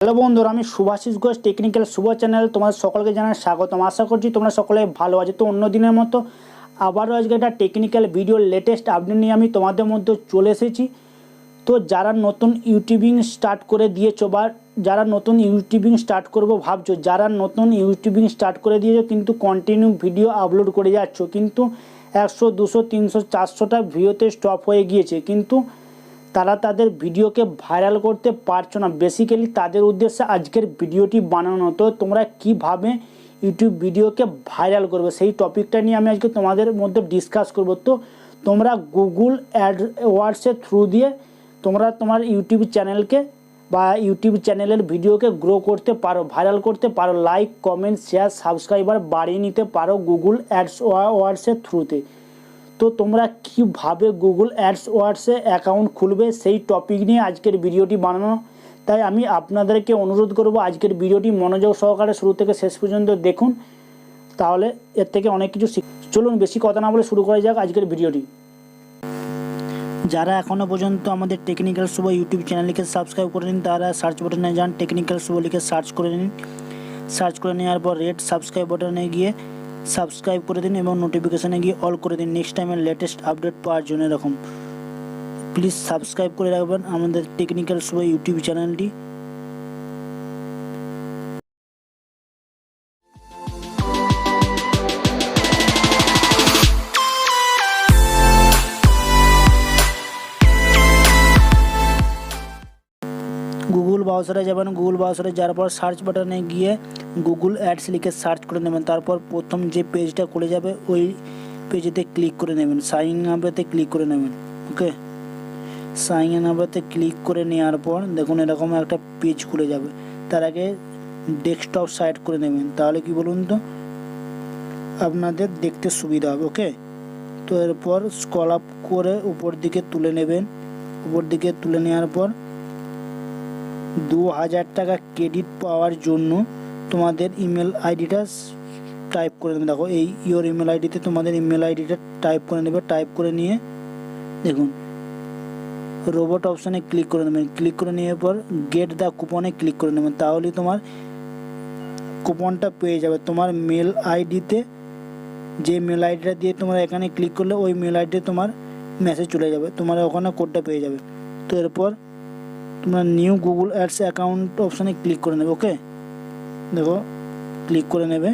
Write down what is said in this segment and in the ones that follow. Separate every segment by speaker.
Speaker 1: Hello বন্ধুরা, আমি Shubhashis Ghosh technical শুভ channel তোমাদের সকলকে জানাই স্বাগতম। আশা করছি তোমরা সকলে ভালো আছো। তো অন্য দিনের মতো আবারও আজকে একটা টেকনিক্যাল ভিডিও লেটেস্ট আপডেট নিয়ে আমি তোমাদের মধ্যে চলে এসেছি। তো যারা নতুন ইউটিউবিং স্টার্ট করে দিয়েছো বা যারা নতুন ইউটিউবিং স্টার্ট করবো ভাবছো, যারা নতুন ইউটিউবিং স্টার্ট করে দিয়েছো কিন্তু কন্টিনিউ ভিডিও আপলোড করে যাচ্ছ, কিন্তু 100, 200, 300, 400টা ভিডিওতে স্টপ হয়ে গিয়েছে, কিন্তু তারা তাদের ভিডিওকে ভাইরাল করতে পারছো না। বেসিক্যালি তাদের উদ্দেশ্যে আজকের ভিডিওটি বানানো। তো তোমরা কিভাবে ইউটিউব ভিডিওকে ভাইরাল করবে সেই টপিকটা নিয়ে আমি আজকে তোমাদের মধ্যে ডিসকাস করব। তো তোমরা গুগল অ্যাডওয়ার্ডসের থ্রু দিয়ে তোমরা তোমার ইউটিউব চ্যানেলকে বা ইউটিউব চ্যানেলের ভিডিওকে গ্রো করতে পারো, ভাইরাল করতে পারো, লাইক, কমেন্ট, শেয়ার, সাবস্ক্রাইবার বাড়িয়ে নিতে পারো গুগল অ্যাডওয়ার্ডসের থ্রুতে। তো তোমরা কীভাবে গুগল অ্যাডওয়ার্ডসে অ্যাকাউন্ট খুলবে সেই টপিক নিয়ে আজকের ভিডিওটি বানানো। তাই আমি আপনাদেরকে অনুরোধ করব আজকের ভিডিওটি মনোযোগ সহকারে শুরু থেকে শেষ পর্যন্ত দেখুন, তাহলে এর থেকে অনেক কিছু চলুন বেশি কথা না বলে শুরু করা যাক আজকের ভিডিওটি। যারা এখনও পর্যন্ত আমাদের টেকনিক্যাল শুভ ইউটিউব চ্যানেলকে সাবস্ক্রাইব করে নিন তারা সার্চ বাটনে যান, টেকনিক্যাল শুভ লিখে সার্চ করে নিন। সার্চ করে নেওয়ার পর রেড সাবস্ক্রাইব বাটনে গিয়ে সাবস্ক্রাইব করে দিন এবং নোটিফিকেশানে গিয়ে অল করে দিন নেক্সট টাইমের লেটেস্ট আপডেট পাওয়ার জন্য। এরকম প্লিজ সাবস্ক্রাইব করে রাখবেন আমাদের টেকনিক্যাল শুভ ইউটিউব চ্যানেলটি। গুগল ব্রাউজারে যাবেন, গুগল ব্রাউজারে যাওয়ার পর সার্চ বাটনে গিয়ে গুগল অ্যাডস লিখে সার্চ করে নেবেন। তারপর প্রথম যে পেজটা খুলে যাবে ওই পেজেতে ক্লিক করে নেবেন, সাইন আপেতে ক্লিক করে নেবেন। ওকে, সাইন আপেতে ক্লিক করে নেওয়ার পর দেখুন এরকম একটা পেজ খুলে যাবে। তার আগে ডেস্কটপ সাইড করে নেবেন, তাহলে কি বলুন তো আপনাদের দেখতে সুবিধা হবে। ওকে, তো এরপর স্ক্রল আপ করে উপর দিকে তুলে নেবেন। উপর দিকে তুলে নেওয়ার পর 2000 টাকা ক্রেডিট পাওয়ার জন্য তোমাদের ইমেল আইডিটা টাইপ করে নেবে। দেখো এই ইওর ইমেল আইডিতে তোমাদের ইমেল আইডিটা টাইপ করে নেবে। টাইপ করে নিয়ে দেখুন রোবট অপশানে ক্লিক করে নেবেন। ক্লিক করে নেওয়ার পর গেট দ্য কুপনে ক্লিক করে নেবেন, তাহলে তোমার কুপনটা পেয়ে যাবে তোমার মেল আইডিতে। যে মেল আইডিটা দিয়ে তোমরা এখানে ক্লিক করলে ওই মেল আইডিতে তোমার মেসেজ চলে যাবে, তোমার ওখানে কোডটা পেয়ে যাবে। তো এরপর তোমরা নিউ গুগল অ্যাডস অ্যাকাউন্ট অপশানে ক্লিক করে নেবে। ওকে, দেখো ক্লিক করে নেবে।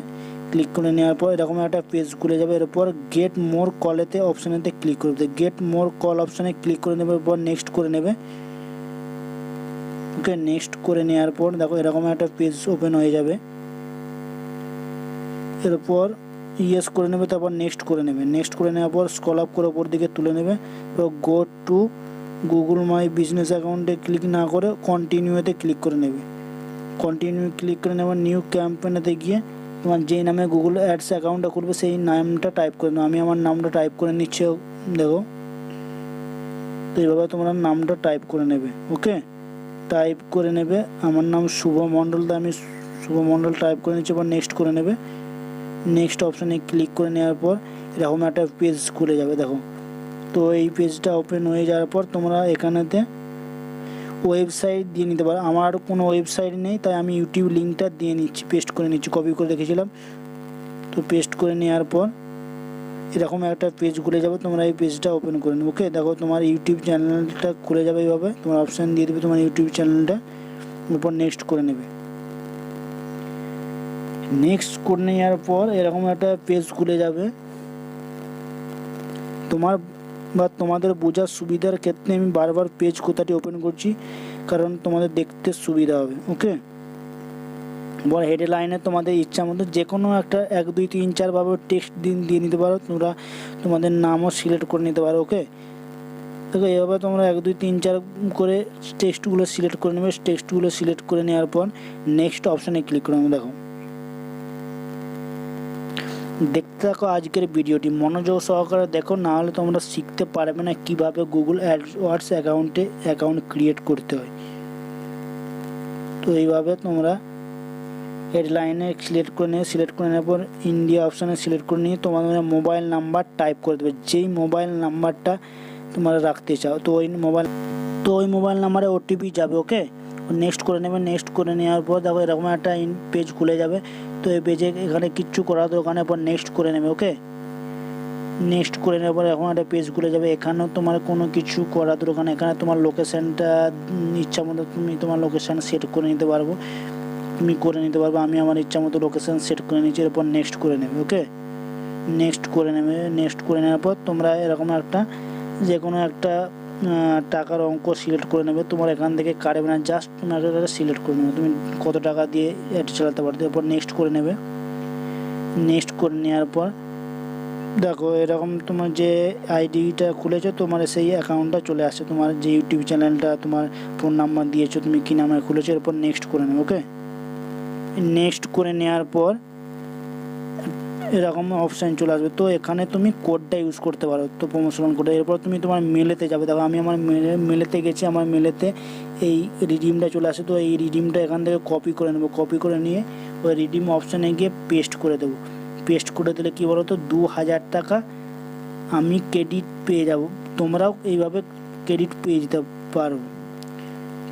Speaker 1: ক্লিক করে নেওয়ার পর এরকম একটা পেজ খুলে যাবে। এরপর গেট মোর কলেতে অপশানেতে ক্লিক করবে। গেট মোর কল অপশানে ক্লিক করে নেবে, এরপর নেক্সট করে নেবে। ওকে, নেক্সট করে নেওয়ার পর দেখো এরকম একটা পেজ ওপেন হয়ে যাবে। এরপর ইয়েস করে নেবে, তারপর নেক্সট করে নেবে। নেক্সট করে নেওয়ার পর স্ক্রল আপ করে ওপর দিকে তুলে নেবে। Go to Google my business অ্যাকাউন্টে ক্লিক না করে কন্টিনিউতে ক্লিক করে নেবে। কন্টিনিউ ক্লিক করে নেবে। নিউ ক্যাম্পেনেতে গিয়ে তোমার যেই নামে গুগল অ্যাডস অ্যাকাউন্টটা খুলবে সেই নামটা টাইপ করে নেবে। আমি আমার নামটা টাইপ করে নিচ্ছি, দেখো। তো এইভাবে তোমরা নামটা টাইপ করে নেবে। ওকে, টাইপ করে নেবে। আমার নাম শুভ মণ্ডল, তো আমি শুভ মণ্ডল টাইপ করে নিচ্ছি। এবার নেক্সট করে নেবে। নেক্সট অপশানে ক্লিক করে নেওয়ার পর এরকম একটা পেজ খুলে যাবে। দেখো, তো এই পেজটা ওপেন হয়ে যাওয়ার পর তোমরা এখানেতে ওয়েবসাইট দিয়ে নিতে পারো। আমার কোনো ওয়েবসাইট নেই, তাই আমি ইউটিউব লিঙ্কটা দিয়ে নিচ্ছি, পেস্ট করে নিচ্ছি, কপি করে রেখেছিলাম। তো পেস্ট করে নেওয়ার পর এরকম একটা পেজ খুলে যাবে, তোমরা এই পেজটা ওপেন করে নেবে। ওকে, দেখো তোমার ইউটিউব চ্যানেলটা খুলে যাবে। এইভাবে তোমার অপশান দিয়ে দেবে তোমার ইউটিউব চ্যানেলটা, এরপর নেক্সট করে নেবে। নেক্সট করে নেওয়ার পর এরকম একটা পেজ খুলে যাবে। তোমার বা তোমাদের বোঝার সুবিধার ক্ষেত্রে আমি বারবার পেজ কোথাটি ওপেন করছি, কারণ তোমাদের দেখতে সুবিধা হবে। ওকে, বড় হেডলাইনে তোমাদের ইচ্ছা মতো যে কোনো একটা 1, 2, 3, 4 ভাবে টেক্সট দিয়ে নিতে পারো। তোমরা তোমাদের নামও সিলেক্ট করে নিতে পারো। ওকে, দেখো এভাবে তোমরা 1, 2, 3, 4 করে টেক্সটগুলো সিলেক্ট করে নেবে। টেক্সটগুলো সিলেক্ট করে নেওয়ার পর নেক্সট অপশানে ক্লিক করে নেবে। দেখো দেখতে থাকো আজকের ভিডিওটি, মনোযোগ সহকারে দেখো, না হলে তোমরা শিখতে পারবে না কিভাবে গুগল অ্যাডওয়ার্ডস অ্যাকাউন্ট ক্রিয়েট করতে হয়। তো এইভাবে তোমরা হেডলাইনে সিলেক্ট করে নিয়ে সিলেক্ট করে নেওয়ার পর ইন্ডিয়া অপশানে সিলেক্ট করে নিয়ে তোমাদের মোবাইল নাম্বার টাইপ করে দেবে, যেই মোবাইল নাম্বারটা তোমরা রাখতে চাও। তো ওই মোবাইল নাম্বারে ওটিপি যাবে। ওকে, নেক্সট করে নেবে। নেক্সট করে নেওয়ার পর দেখো এরকম একটা পেজ খুলে যাবে। তো এই পেজে এখানে কিচ্ছু করার দরকার নেই, পর নেক্সট করে নেবে। ওকে, নেক্সট করে নেওয়ার পর এখন একটা পেজ খুলে যাবে। এখানেও তোমার কোনো কিছু করার দরকার নেই, এখানে তোমার লোকেশানটা ইচ্ছা মতো তুমি তোমার লোকেশান সেট করে নিতে পারবো, তুমি করে নিতে পারবে। আমি আমার ইচ্ছা মতো লোকেশান সেট করে নিচ্ছি। এরপর নেক্সট করে নেবে। ওকে, নেক্সট করে নেবে। নেক্সট করে নেওয়ার পর তোমরা এরকম একটা যে কোনো একটা টাকার অঙ্ক সিলেক্ট করে নেবে। তোমার এখান থেকে কাটবে না, জাস্ট তুমি একটা সিলেক্ট করে নেবে তুমি কত টাকা দিয়ে এটা চালাতে পারবে। এরপর নেক্সট করে নেবে। নেক্সট করে নেওয়ার পর দেখো এরকম তোমার যে আইডিটা খুলেছো তোমার সেই অ্যাকাউন্টটা চলে আসছে, তোমার যে ইউটিউব চ্যানেলটা তোমার ফোন নাম্বার দিয়েছো তুমি কী নাম্বার খুলেছো। এরপর নেক্সট করে নেবে। ওকে, নেক্সট করে নেওয়ার পর এরকম অপশান চলে আসবে। তো এখানে তুমি কোডটা ইউজ করতে পারো, তো প্রমোশনাল কোড। এরপর তুমি তোমার মেলেতে যাবে। দেখো আমি আমার মেলেতে গেছি, আমার মেলেতে এই রিডিমটা চলে আসে। তো এই রিডিমটা এখান থেকে কপি করে নেবো। কপি করে নিয়ে ওই রিডিম অপশানে গিয়ে পেস্ট করে দেবো। পেস্ট করে দিলে কী বলো তো 2000 টাকা আমি ক্রেডিট পেয়ে যাব। তোমরাও এইভাবে ক্রেডিট পেয়ে যেতে পারো।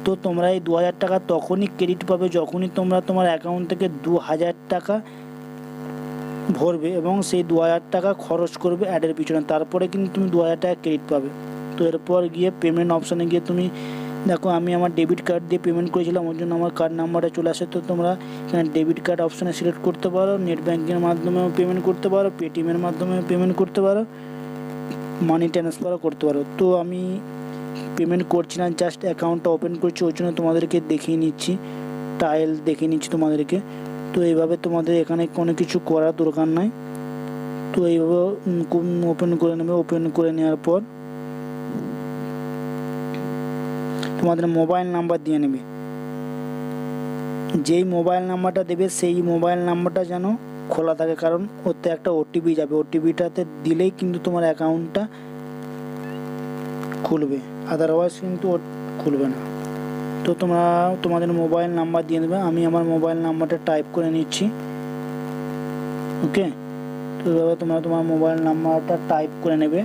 Speaker 1: তো তোমরা এই 2000 টাকা তখনই ক্রেডিট পাবে যখনই তোমরা তোমার অ্যাকাউন্ট থেকে 2000 টাকা ভরবে এবং সেই 2000 টাকা খরচ করবে অ্যাডের পিছনে, তারপরে কিন্তু তুমি 2000 টাকা ক্রেডিট পাবে। তো এরপর গিয়ে পেমেন্ট অপশানে গিয়ে তুমি দেখো আমি আমার ডেবিট কার্ড দিয়ে পেমেন্ট করেছিলাম, ওর জন্য আমার কার্ড নাম্বারটা চলে আসে। তো তোমরা এখানে ডেবিট কার্ড অপশানে সিলেক্ট করতে পারো, নেট ব্যাঙ্কিংয়ের মাধ্যমেও পেমেন্ট করতে পারো, পেটিএমের মাধ্যমে পেমেন্ট করতে পারো, মানি ট্রান্সফারও করতে পারো। তো আমি পেমেন্ট করছি না, জাস্ট অ্যাকাউন্টটা ওপেন করছি, ওই জন্য তোমাদেরকে দেখিয়ে নিচ্ছি, টাইল দেখিয়ে নিচ্ছি তোমাদেরকে। তো এইভাবে তোমাদের এখানে কোনো কিছু করার দরকার নাই। তো এইভাবে ওপেন করে নেবে। ওপেন করে নেওয়ার পর তোমাদের মোবাইল নাম্বার দিয়ে নেবে। যেই মোবাইল নাম্বারটা দেবে সেই মোবাইল নাম্বারটা যেন খোলা থাকে, কারণ ওতে একটা ওটিপি যাবে, ওটিপিটাতে দিলেই কিন্তু তোমার অ্যাকাউন্টটা খুলবে, আদারওয়াইজ কিন্তু খুলবে না। তো তোমরা তোমাদের মোবাইল নাম্বার দিয়ে দেবে। আমি আমার মোবাইল নাম্বারটা টাইপ করে নিচ্ছি। ওকে, তো এভাবে তোমরা তোমার মোবাইল নাম্বারটা টাইপ করে নেবে।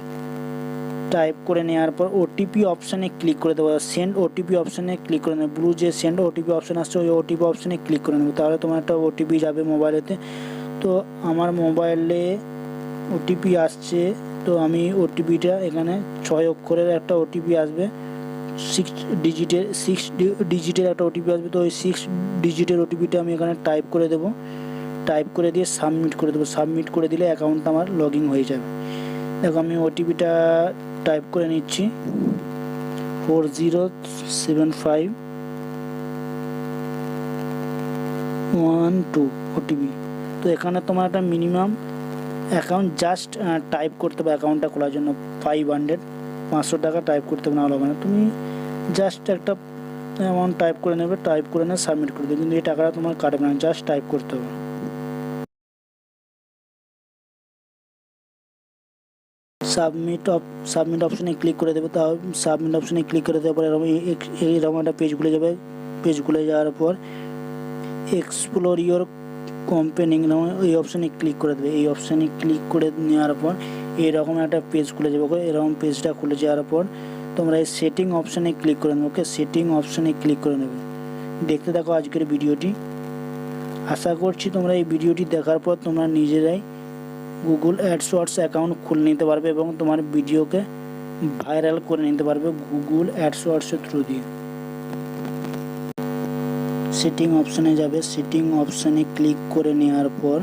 Speaker 1: টাইপ করে নেওয়ার পর ওটিপি অপশানে ক্লিক করে দেবো। সেন্ড ওটিপি অপশানে ক্লিক করে নেবে। ব্লু যে সেন্ড ওটিপি অপশান আসছে ওই ওটিপি অপশানে ক্লিক করে নেবে, তাহলে তোমার একটা ওটিপি যাবে মোবাইলেতে। তো আমার মোবাইলে ওটিপি আসছে, তো আমি ওটিপিটা এখানে 6 অক্ষরের একটা ওটিপি আসবে, 6 ডিজিটের একটা ওটিপি আসবে। তো ওই 6 ডিজিটের ওটিপিটা আমি এখানে টাইপ করে দেবো। টাইপ করে দিয়ে সাবমিট করে দেবো। সাবমিট করে দিলে অ্যাকাউন্টটা আমার লগ ইন হয়ে যাবে। দেখো আমি ওটিপিটা টাইপ করে নিচ্ছি, 407512 ওটিপি। তো এখানে তোমার একটা মিনিমাম অ্যাকাউন্ট জাস্ট টাইপ করতে হবে অ্যাকাউন্টটা খোলার জন্য 500 টাকা টাইপ করতে হবে, না হলে হবে না। তুমি জাস্ট একটা অ্যামাউন্ট টাইপ করে নেবে, টাইপ করে নিয়ে সাবমিট করে দেবে, কিন্তু এই টাকাটা তোমার কাটবে না, জাস্ট টাইপ করতে হবে। সাবমিট অপশানে ক্লিক করে দেবে। তা সাবমিট অপশানে ক্লিক করে দেওয়ার পর এরকম একটা পেজ খুলে যাবে। পেজ খুলে যাওয়ার পর এক্সপ্লোর ইওর কোম্পানি এই অপশানে ক্লিক করে দেবে। এই অপশানে ক্লিক করে নেওয়ার পর এরকম একটা পেজ খুলে যাবে। এরকম পেজটা খুলে যাওয়ার পর তোমরা এই সেটিং অপশানে ক্লিক করে নেবে। ওকে, সেটিং অপশানে ক্লিক করে নেবে। দেখতে থাকো আজকের ভিডিওটি। আশা করছি তোমরা এই ভিডিওটি দেখার পর তোমরা নিজেরাই গুগল অ্যাডওয়ার্ডস অ্যাকাউন্ট খুলে নিতে পারবে এবং তোমার ভিডিওকে ভাইরাল করে নিতে পারবে গুগল অ্যাডওয়ার্ডসের থ্রু দিয়ে। সেটিং অপশানে যাবে। সেটিং অপশানে ক্লিক করে নেওয়ার পর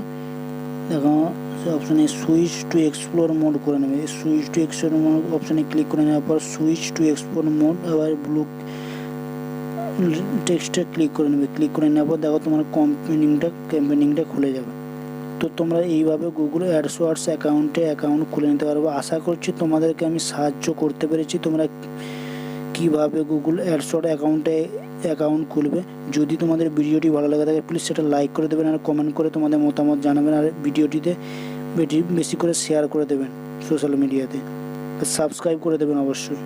Speaker 1: দেখো অপশানে সুইচ টু এক্সপ্লোর মোড করে নেবে। সুইচ টু এক্সপ্লোর মোড অপশানে ক্লিক করে নেওয়ার পর সুইচ টু এক্সপ্লোর মোড আবার ব্লু টেক্সটে ক্লিক করে নেবে। ক্লিক করে নেওয়ার পর দেখো তোমার ক্যাম্পেনিংটা খুলে যাবে। তো তোমরা এইভাবে গুগল অ্যাডওয়ার্ডস অ্যাকাউন্ট খুলে নিতে পারবে। আশা করছি তোমাদেরকে আমি সাহায্য করতে পেরেছি তোমরা কীভাবে গুগল অ্যাডওয়ার্ডস অ্যাকাউন্ট খুলবে। যদি তোমাদের ভিডিওটি ভালো লাগে থাকে প্লিজ সেটা লাইক করে দেবেন আর কমেন্ট করে তোমাদের মতামত জানাবেন, আর ভিডিওটিতে বেশি করে শেয়ার করে দেবেন সোশ্যাল মিডিয়াতে, সাবস্ক্রাইব করে দেবেন অবশ্যই।